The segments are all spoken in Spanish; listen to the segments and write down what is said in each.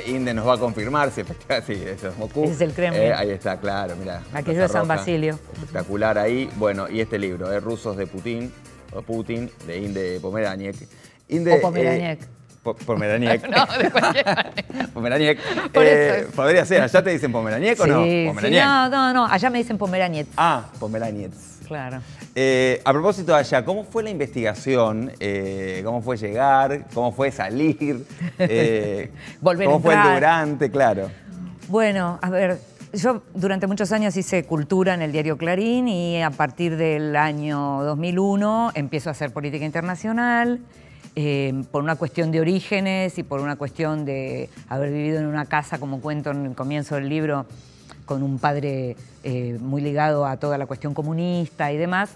Inde nos va a confirmar si efectivamente sí, eso es Moscú. Ese es el Kremlin. Ahí está, claro, mira. Aquello de San Roja, Basilio. espectacular ahí. Bueno, y este libro, Rusos de Putin, o Putin, de Inde Pomeraniec. O Pomeraniec. Pomeraniec. No, de cualquier manera. Pomeraniec. Por eso Podría ser, ¿allá te dicen Pomeraniec o no? Sí, Pomeraniec. no, allá me dicen Pomeraniec. Ah, Pomeraniec. Claro. A propósito de allá, ¿cómo fue la investigación? ¿Cómo fue llegar? ¿Cómo fue salir? Volver ¿Cómo a fue el entrar. durante? Claro. Bueno, a ver, yo durante muchos años hice cultura en el diario Clarín y a partir del año 2001 empiezo a hacer política internacional. Por una cuestión de orígenes y por una cuestión de haber vivido en una casa, como cuento en el comienzo del libro, con un padre muy ligado a toda la cuestión comunista y demás,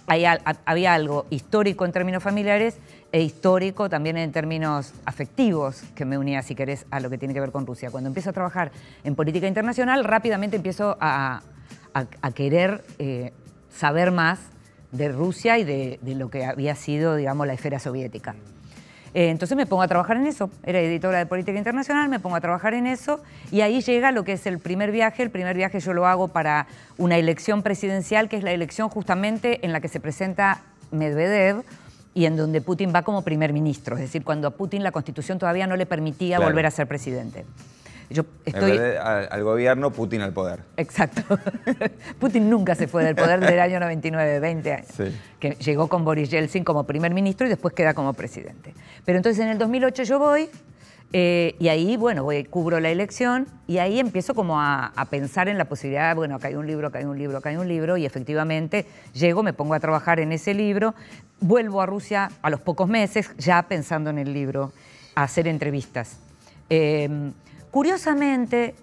había algo histórico en términos familiares e histórico también en términos afectivos que me unía, si querés, a lo que tiene que ver con Rusia. Cuando empiezo a trabajar en política internacional, rápidamente empiezo a querer saber más de Rusia y de lo que había sido, digamos, la esfera soviética. Entonces me pongo a trabajar en eso. Era editora de política internacional, me pongo a trabajar en eso y ahí llega lo que es el primer viaje. El primer viaje yo lo hago para una elección presidencial, que es la elección justamente en la que se presenta Medvedev y en donde Putin va como primer ministro. Es decir, cuando a Putin la Constitución todavía no le permitía volver a ser presidente. Yo estoy... Al gobierno, Putin al poder. Exacto. Putin nunca se fue del poder desde el año 99, 20 años. Sí. Que llegó con Boris Yeltsin como primer ministro y después queda como presidente. Pero entonces en el 2008 yo voy y ahí, bueno, cubro la elección y ahí empiezo como a pensar en la posibilidad, bueno, acá hay un libro, acá hay un libro, acá hay un libro y efectivamente llego, me pongo a trabajar en ese libro, vuelvo a Rusia a los pocos meses ya pensando en el libro, a hacer entrevistas. Curiosamente,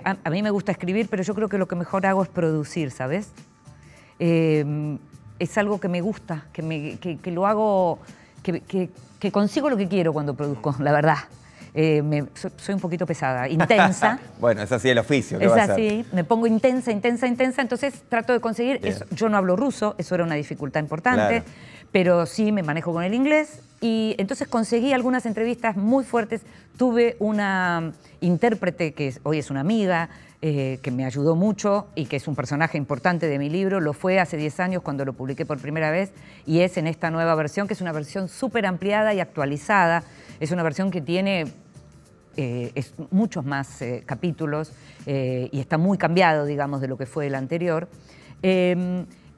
a mí me gusta escribir, pero yo creo que lo que mejor hago es producir, ¿sabes? Es algo que me gusta, que lo hago, que consigo lo que quiero cuando produzco, la verdad. Soy un poquito pesada, intensa. Bueno, es así el oficio. ¿Qué es va a hacer? así, me pongo intensa, entonces trato de conseguir eso. Yo no hablo ruso, eso era una dificultad importante, claro. Pero sí me manejo con el inglés y entonces conseguí algunas entrevistas muy fuertes. Tuve una intérprete que hoy es una amiga, que me ayudó mucho y que es un personaje importante de mi libro. Lo fue hace 10 años cuando lo publiqué por primera vez y es en esta nueva versión, que es una versión súper ampliada y actualizada. Es una versión que tiene muchos más capítulos y está muy cambiado, digamos, de lo que fue el anterior.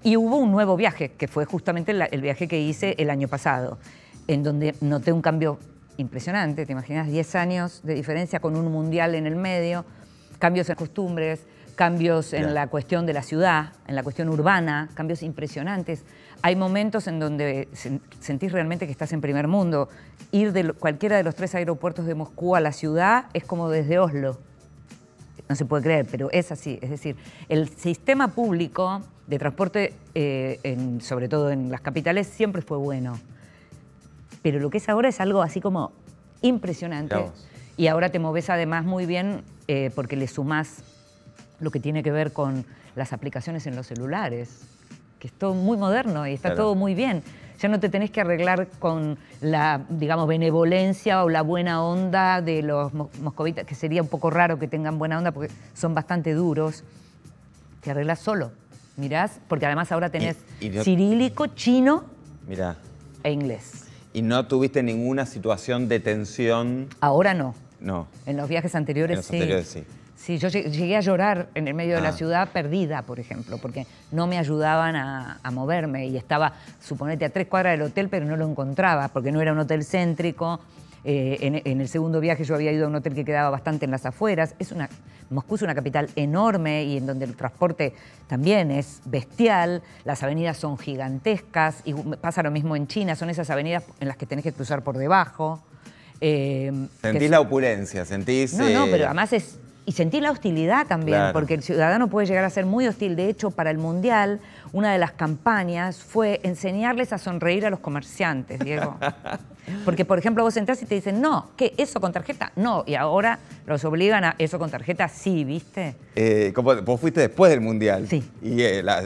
Y hubo un nuevo viaje, que fue justamente el viaje que hice el año pasado, en donde noté un cambio impresionante. Te imaginas, 10 años de diferencia con un mundial en el medio, cambios en costumbres, cambios en la cuestión de la ciudad, en la cuestión urbana, cambios impresionantes. Hay momentos en donde sentís realmente que estás en primer mundo. Ir de cualquiera de los 3 aeropuertos de Moscú a la ciudad es como desde Oslo. No se puede creer, pero es así. Es decir, el sistema público de transporte, sobre todo en las capitales, siempre fue bueno. Pero lo que es ahora es algo así como impresionante. Y ahora te moves además muy bien porque le sumás lo que tiene que ver con las aplicaciones en los celulares, que es todo muy moderno y está todo muy bien. Ya no te tenés que arreglar con la, digamos, benevolencia o la buena onda de los moscovitas, que sería un poco raro que tengan buena onda porque son bastante duros. Te arreglás solo, mirás, porque además ahora tenés cirílico, chino e inglés. ¿Y no tuviste ninguna situación de tensión? Ahora no. No. En los viajes anteriores en los anteriores sí. Sí, yo llegué a llorar en el medio de la ciudad perdida, por ejemplo, porque no me ayudaban a moverme y estaba, suponete, a 3 cuadras del hotel, pero no lo encontraba, porque no era un hotel céntrico. En el segundo viaje yo había ido a un hotel que quedaba bastante en las afueras. Moscú es una capital enorme y en donde el transporte también es bestial. Las avenidas son gigantescas y pasa lo mismo en China. Son esas avenidas en las que tenés que cruzar por debajo. Sentís la opulencia, sentís... No, pero además es... Y sentí la hostilidad también, porque el ciudadano puede llegar a ser muy hostil. De hecho, para el Mundial, una de las campañas fue enseñarles a sonreír a los comerciantes, Diego. Porque, por ejemplo, vos entrás y te dicen, no, ¿qué? ¿Eso con tarjeta? No, y ahora los obligan a eso con tarjeta, sí, ¿viste? Vos fuiste después del Mundial. Sí. ¿Y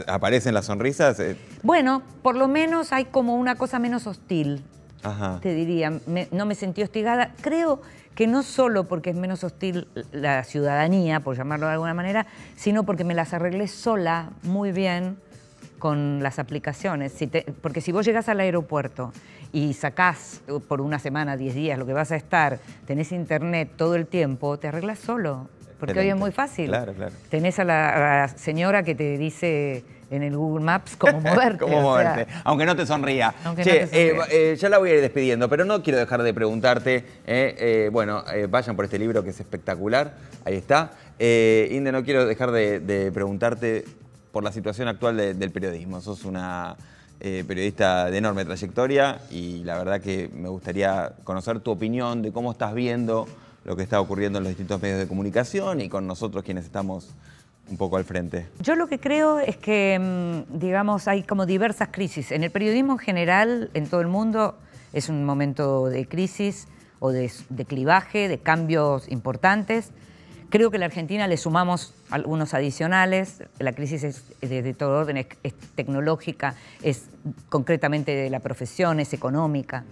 aparecen las sonrisas? Bueno, por lo menos hay como una cosa menos hostil. Ajá. Te diría, no me sentí hostigada. Creo que no solo porque es menos hostil la ciudadanía, por llamarlo de alguna manera, sino porque me las arreglé sola muy bien con las aplicaciones. Porque si vos llegás al aeropuerto y sacás por una semana, 10 días, lo que vas a estar, tenés internet todo el tiempo, te arreglas solo. Porque hoy es muy fácil. Claro, claro. Tenés a la señora que te dice en el Google Maps cómo moverte. Cómo moverte, aunque no te sonría. Aunque no te sonría. Ya la voy a ir despidiendo, pero no quiero dejar de preguntarte. Vayan por este libro que es espectacular. Ahí está. Inde, no quiero dejar de preguntarte por la situación actual del periodismo. Sos una periodista de enorme trayectoria y la verdad que me gustaría conocer tu opinión de cómo estás viendo lo que está ocurriendo en los distintos medios de comunicación y con nosotros quienes estamos un poco al frente. Yo lo que creo es que, digamos, hay como diversas crisis. En el periodismo en general, en todo el mundo, es un momento de crisis o de clivaje, de cambios importantes. Creo que a la Argentina le sumamos algunos adicionales. La crisis es de todo orden, es tecnológica, es concretamente de la profesión, es económica.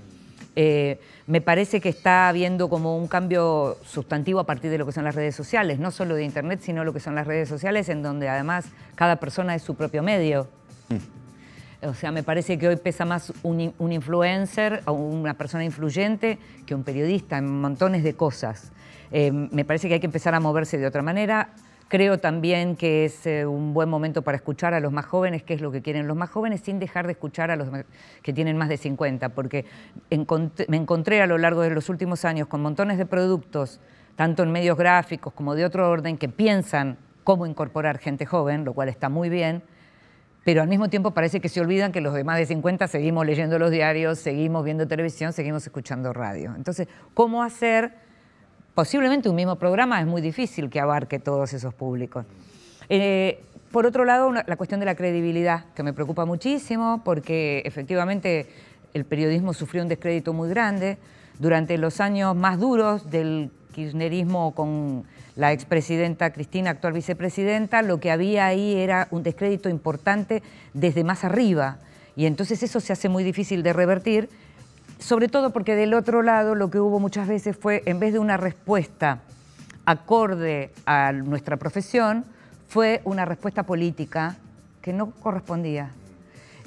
Me parece que está habiendo como un cambio sustantivo a partir de lo que son las redes sociales, no solo de Internet, sino lo que son las redes sociales, en donde además cada persona es su propio medio. O sea, me parece que hoy pesa más un influencer o una persona influyente que un periodista en montones de cosas. Me parece que hay que empezar a moverse de otra manera. Creo también que es un buen momento para escuchar a los más jóvenes, qué es lo que quieren los más jóvenes, sin dejar de escuchar a los que tienen más de 50, porque me encontré a lo largo de los últimos años con montones de productos, tanto en medios gráficos como de otro orden, que piensan cómo incorporar gente joven, lo cual está muy bien, pero al mismo tiempo parece que se olvidan que los de más de 50 seguimos leyendo los diarios, seguimos viendo televisión, seguimos escuchando radio. Entonces, ¿cómo hacer? Posiblemente un mismo programa es muy difícil que abarque todos esos públicos. Por otro lado, la cuestión de la credibilidad, que me preocupa muchísimo, porque efectivamente el periodismo sufrió un descrédito muy grande. Durante los años más duros del kirchnerismo con la expresidenta Cristina, actual vicepresidenta, lo que había ahí era un descrédito importante desde más arriba. Y entonces eso se hace muy difícil de revertir. Sobre todo porque del otro lado lo que hubo muchas veces fue, en vez de una respuesta acorde a nuestra profesión, fue una respuesta política que no correspondía.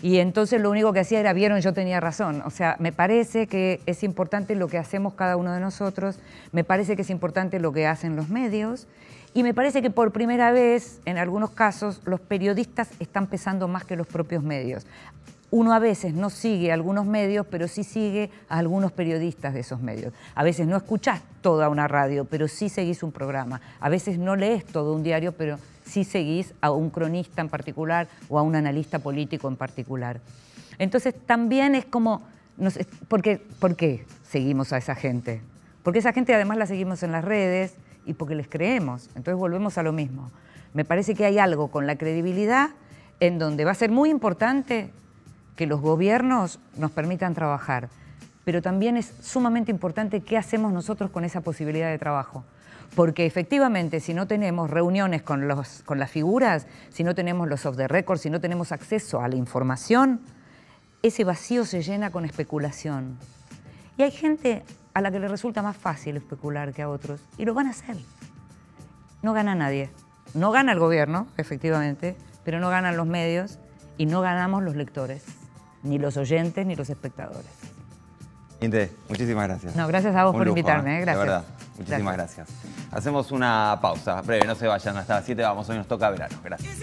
Y entonces lo único que hacía era, vieron, yo tenía razón. O sea, me parece que es importante lo que hacemos cada uno de nosotros, me parece que es importante lo que hacen los medios, y me parece que por primera vez, en algunos casos, los periodistas están pesando más que los propios medios. Uno a veces no sigue a algunos medios, pero sí sigue a algunos periodistas de esos medios. A veces no escuchás toda una radio, pero sí seguís un programa. A veces no lees todo un diario, pero sí seguís a un cronista en particular o a un analista político en particular. Entonces también es como, no sé, ¿por qué seguimos a esa gente? Porque esa gente además la seguimos en las redes y porque les creemos. Entonces volvemos a lo mismo. Me parece que hay algo con la credibilidad en donde va a ser muy importante que los gobiernos nos permitan trabajar, pero también es sumamente importante qué hacemos nosotros con esa posibilidad de trabajo. Porque efectivamente, si no tenemos reuniones con las figuras, si no tenemos los off the record, si no tenemos acceso a la información, ese vacío se llena con especulación. Y hay gente a la que le resulta más fácil especular que a otros, y lo van a hacer. No gana nadie. No gana el gobierno, efectivamente, pero no ganan los medios y no ganamos los lectores, ni los oyentes, ni los espectadores. Inde, muchísimas gracias. No, gracias a vos por lujo, invitarme, gracias. De verdad, muchísimas gracias. Hacemos una pausa breve, no se vayan, hasta las 7 vamos, hoy nos toca verano. Gracias.